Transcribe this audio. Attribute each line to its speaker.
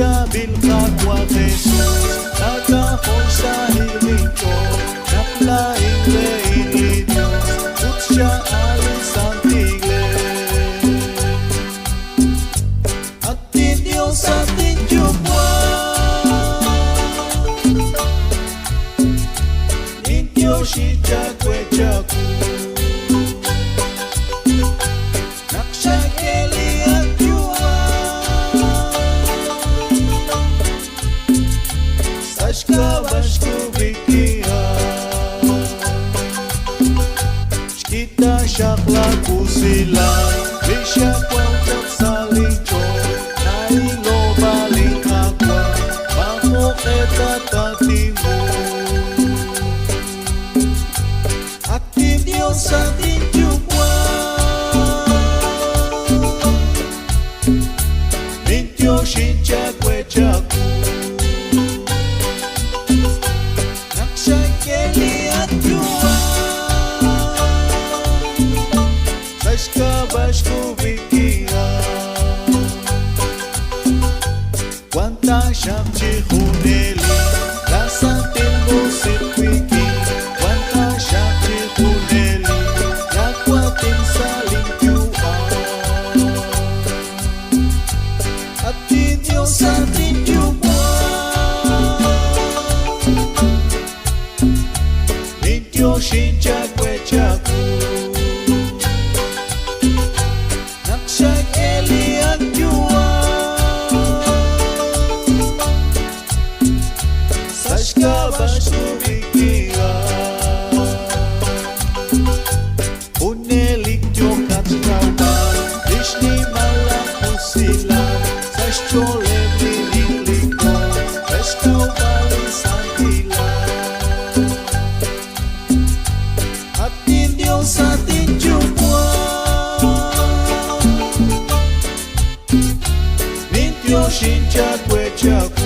Speaker 1: siya bilkag wa Jesus, nagahon sa hiling ko, naplaing-laing linyos, ut siya alis ang tiglen. Atin Diyos, atin Diyubuan, nintyo si Jagwe Jagu, Bashku bikiha Shkita shakla kusilay Bisha kwautak sa lingkod Nailo baling akwa Bangok etatatimu Atin Diyos atin Diyubuan Nintyo si Jagwe Jagu Bashku bikiha Wanta siyam chihuneli Lasantin musit wiki Wanta siyam chihuneli Nagwatin sa lingkyuan Atin Diyos atin Diyubuan Nintyo si Jagwe Jagu Bashku bikiha Unelik jokat kauban Dishni malaku sila Sashchole bililiko Bashkau bali santila Atin Diyos atin Diyubuan Nintyo si Jagwe Jagu